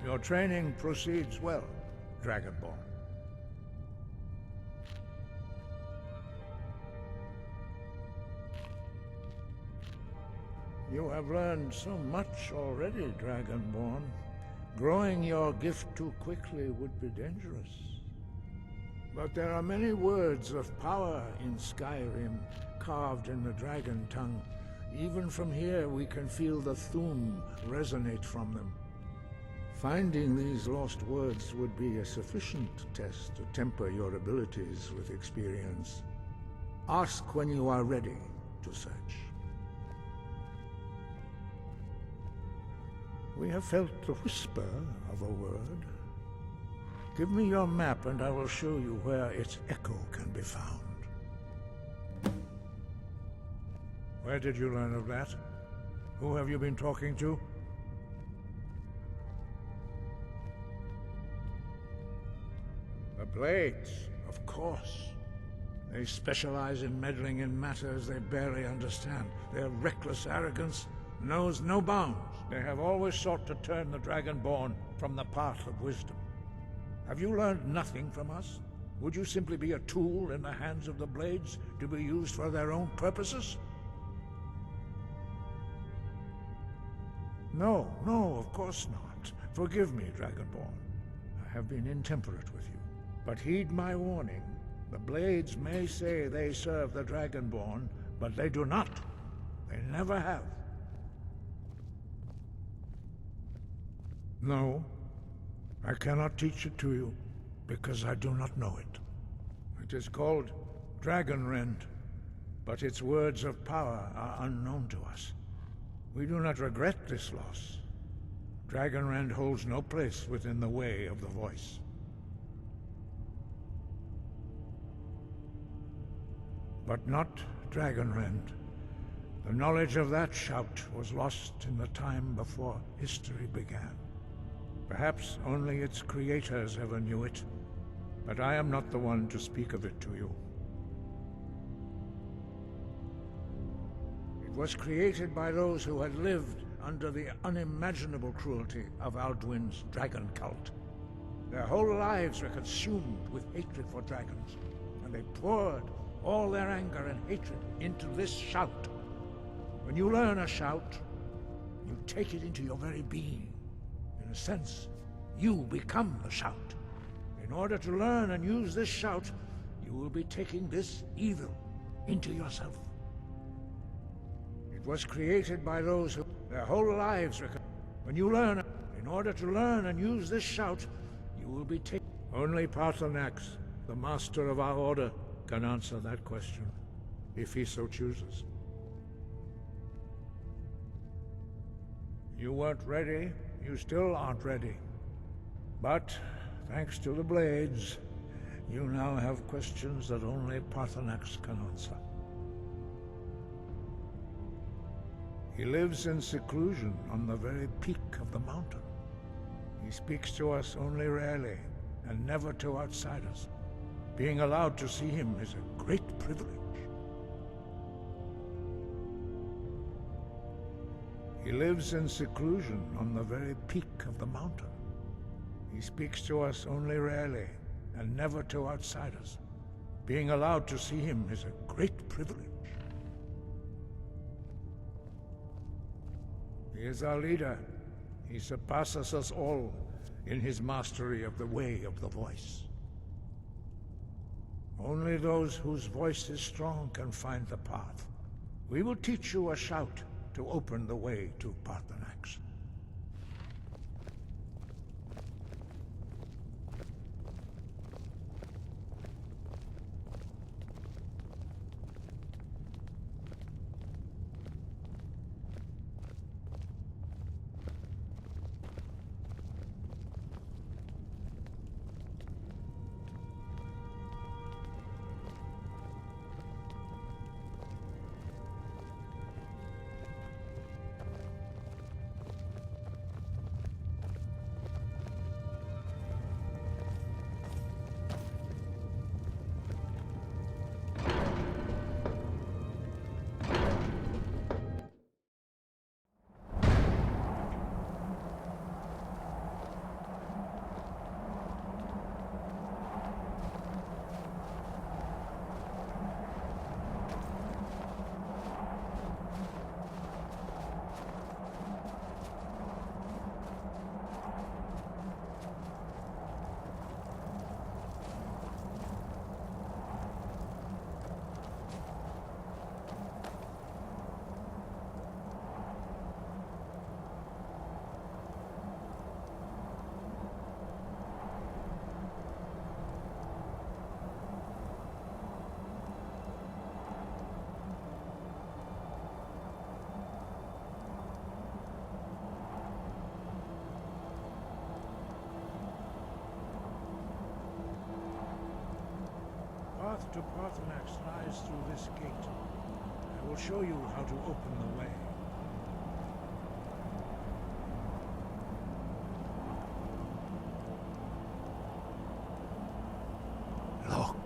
Your training proceeds well, Dragonborn. You have learned so much already, Dragonborn. Growing your gift too quickly would be dangerous. But there are many words of power in Skyrim, carved in the dragon tongue. Even from here we can feel the Thum resonate from them. Finding these lost words would be a sufficient test to temper your abilities with experience. Ask when you are ready to search. We have felt the whisper of a word. Give me your map and I will show you where its echo can be found. Where did you learn of that? Who have you been talking to? The Blades, of course. They specialize in meddling in matters they barely understand. Their reckless arrogance knows no bounds. They have always sought to turn the Dragonborn from the path of wisdom. Have you learned nothing from us? Would you simply be a tool in the hands of the Blades to be used for their own purposes? No, of course not. Forgive me, Dragonborn. I have been intemperate with you. But heed my warning. The Blades may say they serve the Dragonborn, but they do not. They never have. No, I cannot teach it to you, because I do not know it. It is called Dragonrend, but its words of power are unknown to us. We do not regret this loss. Dragonrend holds no place within the way of the voice. But not Dragonrend. The knowledge of that shout was lost in the time before history began. Perhaps only its creators ever knew it, but I am not the one to speak of it to you. It was created by those who had lived under the unimaginable cruelty of Alduin's dragon cult. Their whole lives were consumed with hatred for dragons, and they poured all their anger and hatred into this shout. When you learn a shout, you take it into your very being. In a sense, you become the shout. In order to learn and use this shout, you will be taking this evil into yourself. It was created by those who their whole lives were. When you learn, in order to learn and use this shout, you will be taking. Only Paarthurnax, the master of our order, can answer that question, if he so chooses. You weren't ready. You still aren't ready. But, thanks to the Blades, you now have questions that only Paarthurnax can answer. He lives in seclusion on the very peak of the mountain. He speaks to us only rarely, and never to outsiders. Being allowed to see him is a great privilege. He lives in seclusion on the very peak of the mountain. He speaks to us only rarely, and never to outsiders. Being allowed to see him is a great privilege. He is our leader. He surpasses us all in his mastery of the way of the voice. Only those whose voice is strong can find the path. We will teach you a shout to open the way to Paarthurnax. to Parthenax lies through this gate. I will show you how to open the way. Look.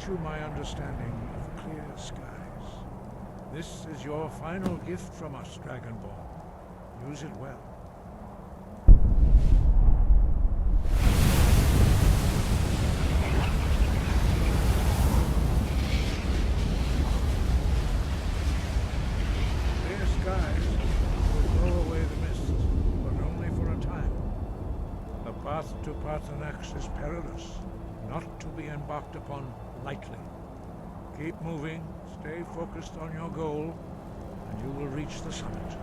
You my understanding of clear skies. This is your final gift from us, Dragonborn. Use it well. Clear skies will blow away the mist, but only for a time. The path to Parthenax is perilous, not to be embarked upon lightly. Keep moving, stay focused on your goal, and you will reach the summit.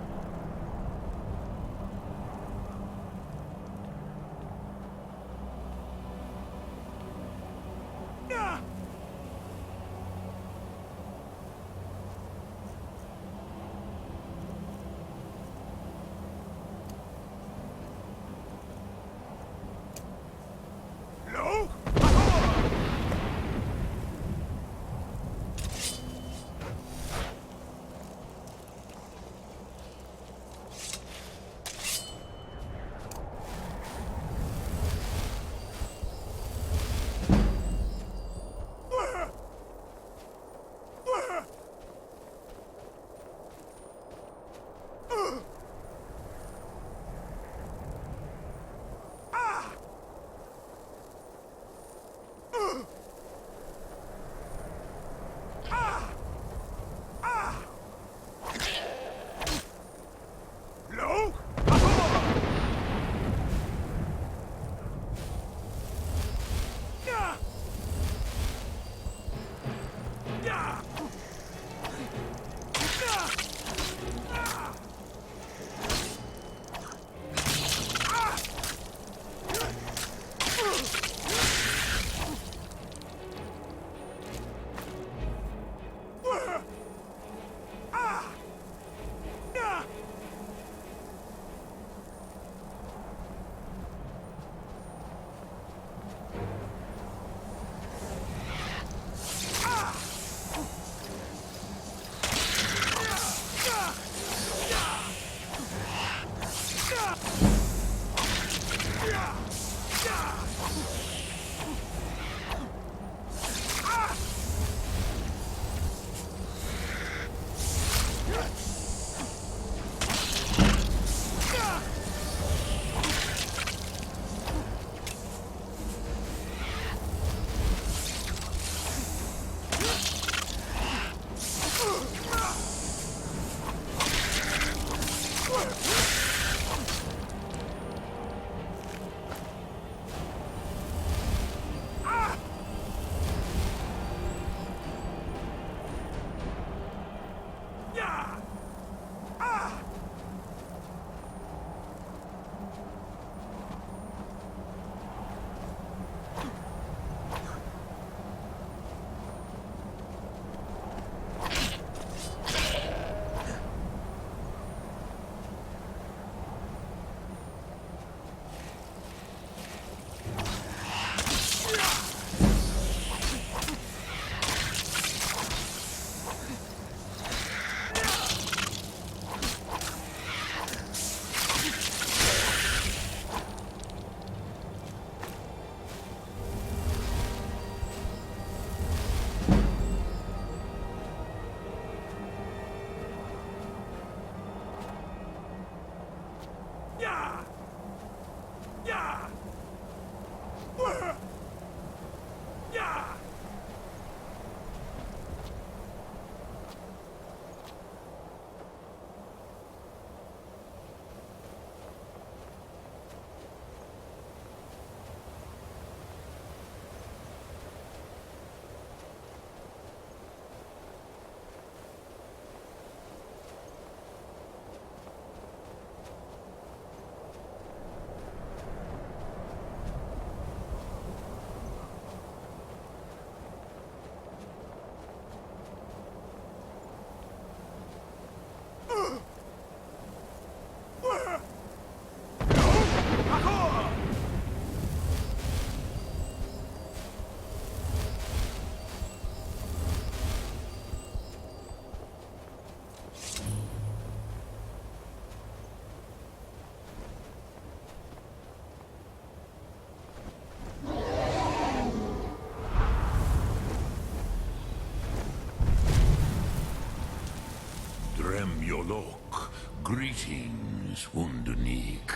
Undunik.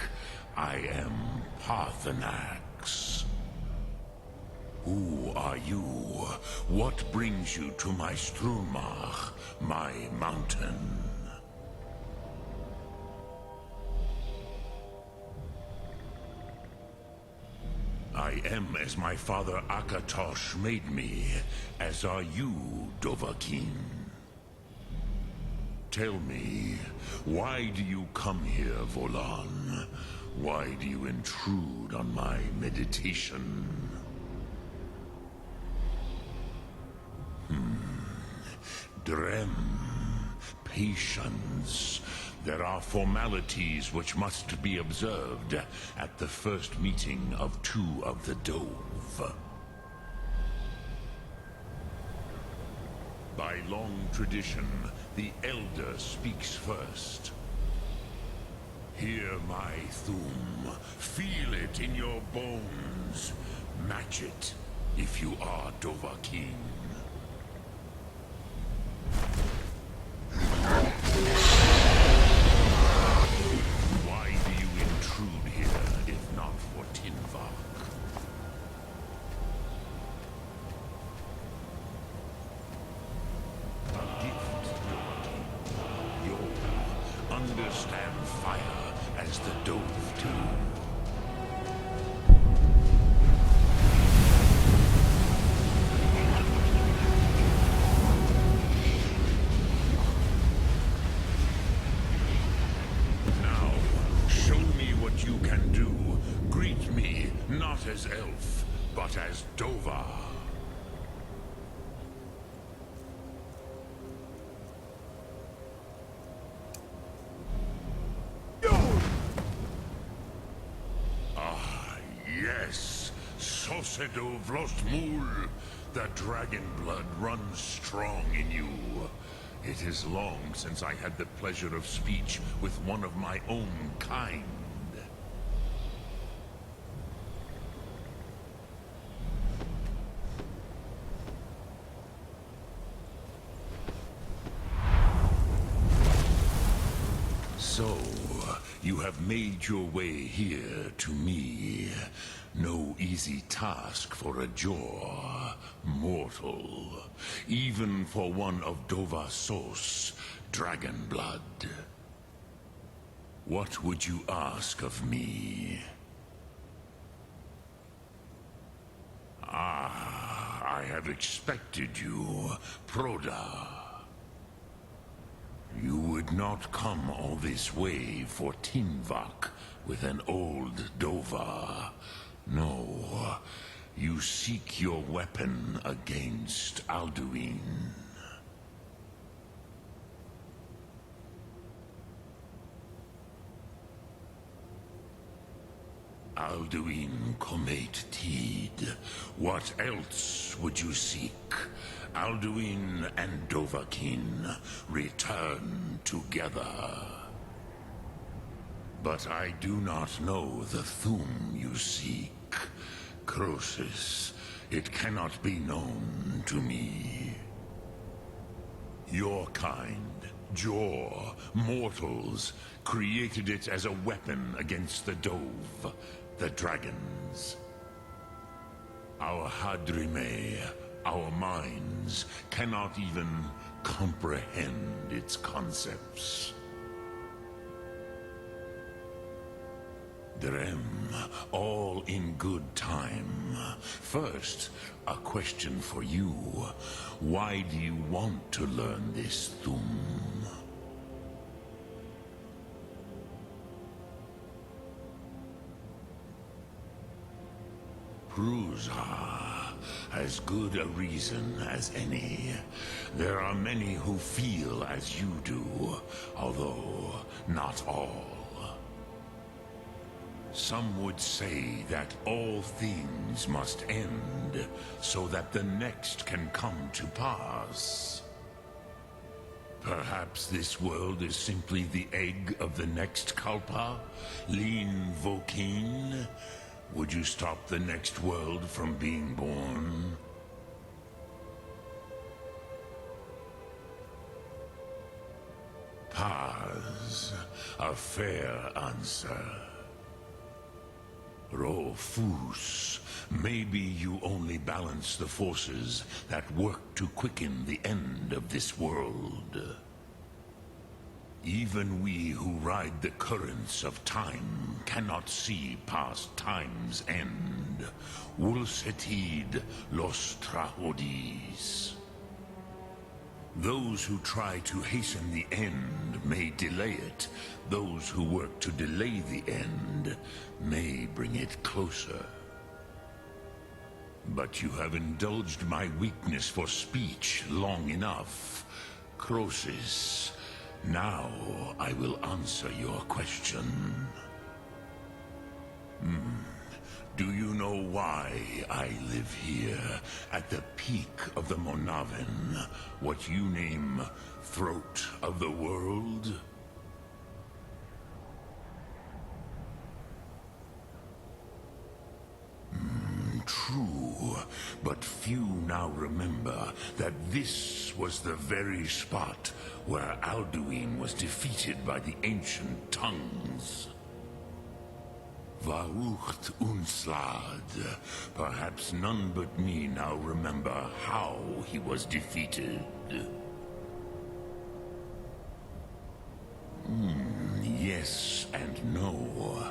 I am Parthenax. Who are you? What brings you to my Strumach, my mountain? I am as my father Akatosh made me, as are you, Dovahkiin. Tell me, why do you come here, Volan? Why do you intrude on my meditation? Drem, patience. There are formalities which must be observed at the first meeting of two of the Dove. By long tradition, the Elder speaks first. Hear my Thum. Feel it in your bones. Match it if you are Dovahkiin. Why do you intrude here, if not for Tinvak? A gift, Dovahkiin. You understand fire as the Dove do. You can do. Greet me, not as elf, but as Dova. Ah, yes. Sosedo Vlostmul. The dragon blood runs strong in you. It is long since I had the pleasure of speech with one of my own kind. So, you have made your way here to me. No easy task for a Jor, mortal. Even for one of Dovasos, dragon blood. What would you ask of me? Ah, I have expected you, Proda. You would not come all this way for Tinvak with an old Dova. No, you seek your weapon against Alduin. Alduin Comate Teed. What else would you seek? Alduin and Dovahkiin return together. But I do not know the Thum you seek. Croesus, it cannot be known to me. Your kind, Jor, mortals, created it as a weapon against the Dove, the dragons. Our Hadrime, our minds, cannot even comprehend its concepts. Drem, all in good time. First, a question for you. Why do you want to learn this Thum? Prusa, as good a reason as any. There are many who feel as you do, although not all. Some would say that all things must end, so that the next can come to pass. Perhaps this world is simply the egg of the next Kalpa, Lin Vokin. Would you stop the next world from being born? Paz, a fair answer. Rofus, maybe you only balance the forces that work to quicken the end of this world. Even we who ride the currents of time cannot see past time's end. Wulsetid los Trahodis. Those who try to hasten the end may delay it. Those who work to delay the end may bring it closer. But you have indulged my weakness for speech long enough. Croesus, now I will answer your question. Do you know why I live here, at the peak of the Monaven, what you name Throat of the World? True, but few now remember that this was the very spot where Alduin was defeated by the ancient tongues. Varucht Unslad. Perhaps none but me now remember how he was defeated. Yes and no.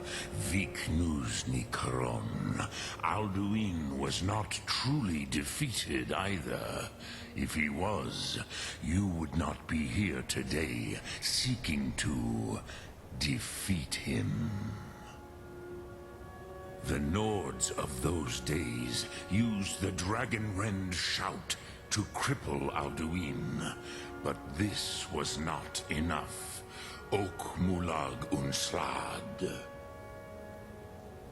Viknusnikaron. Alduin was not truly defeated either. If he was, you would not be here today seeking to defeat him. The Nords of those days used the Dragonrend shout to cripple Alduin, but this was not enough. Ok Mulag Unslad.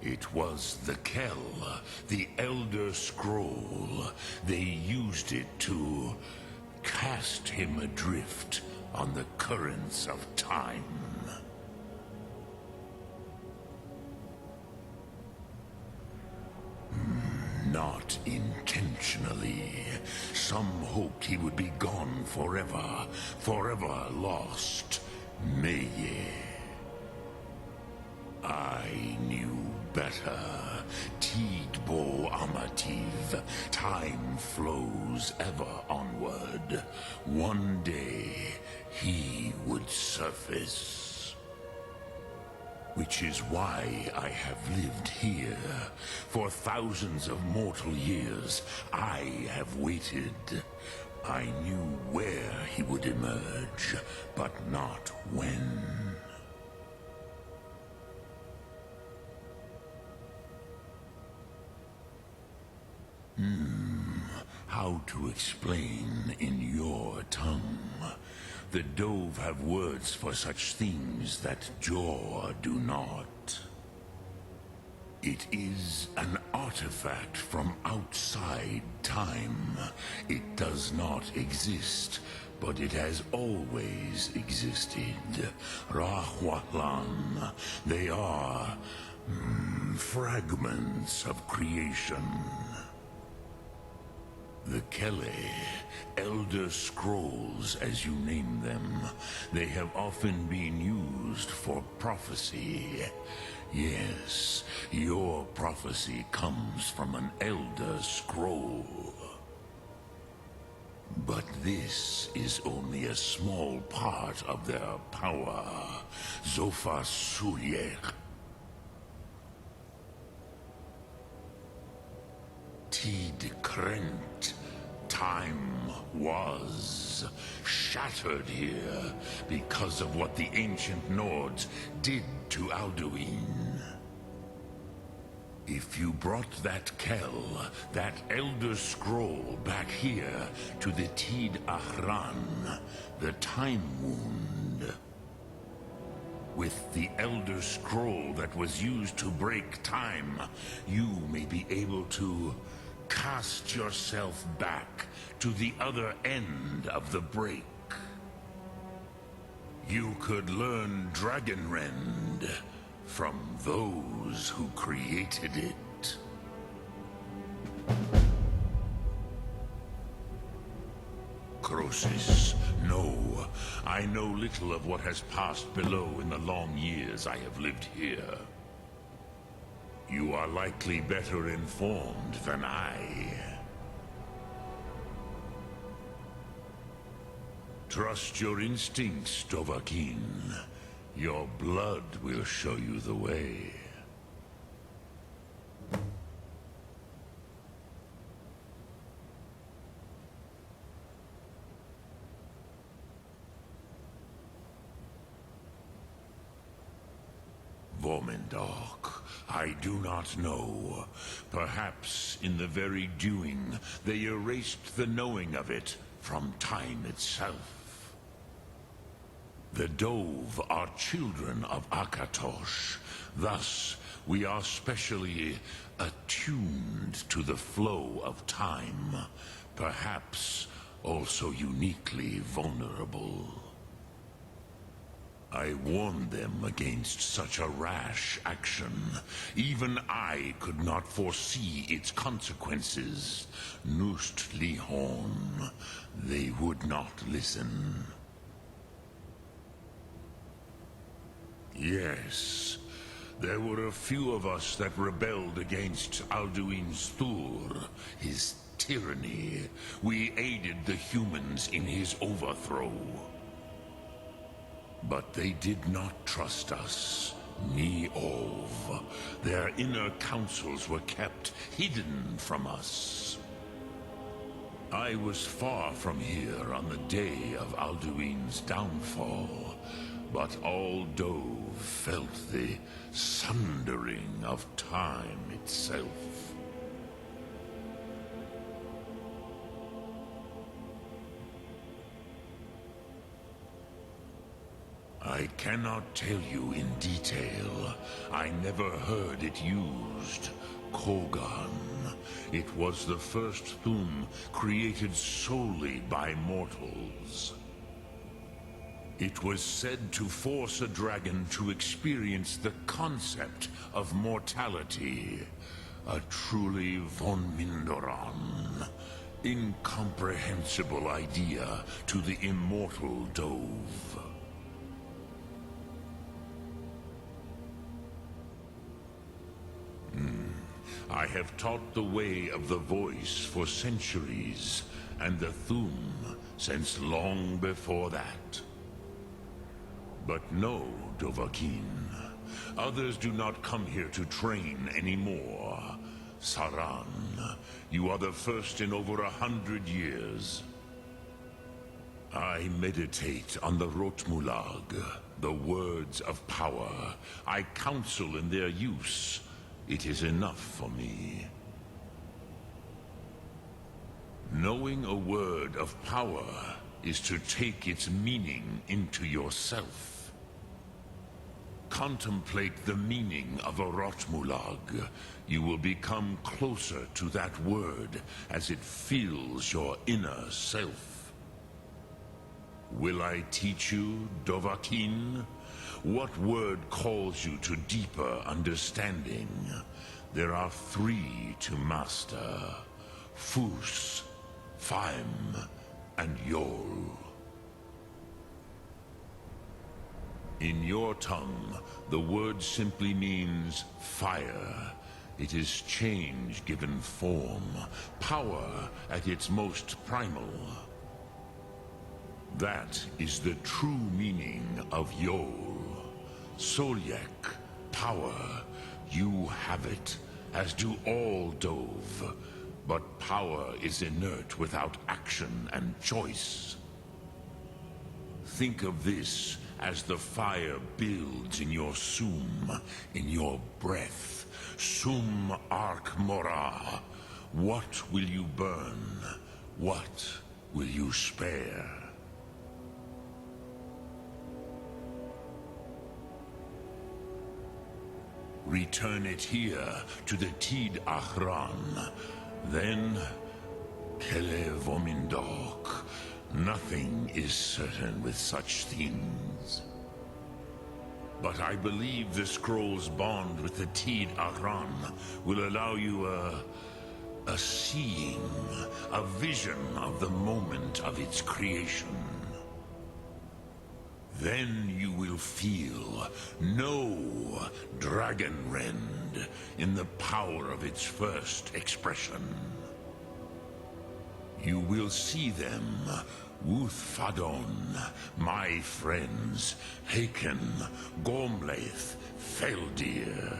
It was the Kell, the Elder Scroll. They used it to cast him adrift on the currents of time. Not intentionally. Some hoped he would be gone forever, forever lost. Meye. I knew better. Tidbo Amativ. Time flows ever onward. One day, he would surface. Which is why I have lived here. For thousands of mortal years, I have waited. I knew where he would emerge, but not when. How to explain in your tongue? The Dove have words for such things that Jor do not. It is an artifact from outside time. It does not exist, but it has always existed. Rahwalan. They are fragments of creation. The Kele, Elder Scrolls as you name them, they have often been used for prophecy. Yes, your prophecy comes from an Elder Scroll. But this is only a small part of their power. Zofa Suyek. Tid Krent. Time was shattered here because of what the ancient Nords did to Alduin. If you brought that Kell, that Elder Scroll back here to the Tid Ahran, the Time Wound, with the Elder Scroll that was used to break time, you may be able to cast yourself back to the other end of the break. You could learn Dragonrend from those who created it. Croesus, No, I know little of what has passed below in the long years I have lived here. You are likely better informed than I. Trust your instincts, Dovahkiin. Your blood will show you the way. Vormindok, I do not know. Perhaps in the very doing, they erased the knowing of it from time itself. The Dove are children of Akatosh. Thus, we are specially attuned to the flow of time. Perhaps also uniquely vulnerable. I warned them against such a rash action. Even I could not foresee its consequences. Nust Lihon, they would not listen. Yes, there were a few of us that rebelled against Alduin's Thur, his tyranny. We aided the humans in his overthrow. But they did not trust us, ni Ov. Their inner counsels were kept hidden from us. I was far from here on the day of Alduin's downfall, but all Dove felt the sundering of time itself. I cannot tell you in detail. I never heard it used. Kogan. It was the first Thum created solely by mortals. It was said to force a dragon to experience the concept of mortality. A truly von Mindoran. Incomprehensible idea to the immortal Dove. I have taught the way of the voice for centuries, and the Thum since long before that. But no, Dovahkiin. Others do not come here to train anymore. Saran, you are the first in over 100 years. I meditate on the Rotmulag, the words of power. I counsel in their use. It is enough for me. Knowing a word of power is to take its meaning into yourself. Contemplate the meaning of a Rotmulag. You will become closer to that word as it fills your inner self. Will I teach you, Dovahkiin? What word calls you to deeper understanding? There are 3 to master. Fus, Faim, and Yol. In your tongue, the word simply means fire. It is change given form, power at its most primal. That is the true meaning of Yol. Solyek, power. You have it, as do all Dove. But power is inert without action and choice. Think of this as the fire builds in your sum, in your breath. Sum Ark Mora. What will you burn? What will you spare? Return it here to the Tid Ahran. Then, Kele Vormindok. Nothing is certain with such things. But I believe the scroll's bond with the Tid Ahran will allow you a seeing, a vision of the moment of its creation. Then you will feel no Dragonrend in the power of its first expression. You will see them, Uthfadon, my friends, Haken, Gormlaith, Feldir.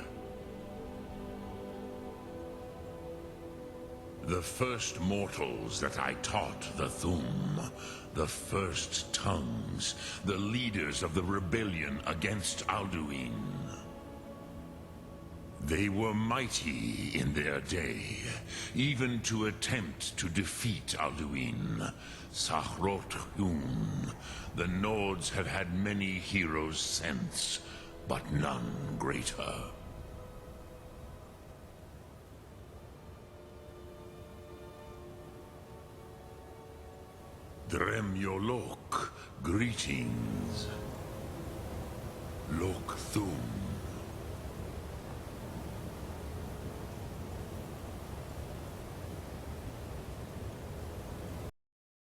The first mortals that I taught the Thum, the first tongues, the leaders of the rebellion against Alduin. They were mighty in their day, even to attempt to defeat Alduin. Throath, the Nords have had many heroes since, but none greater. Dremyolok, greetings. Lok Thum.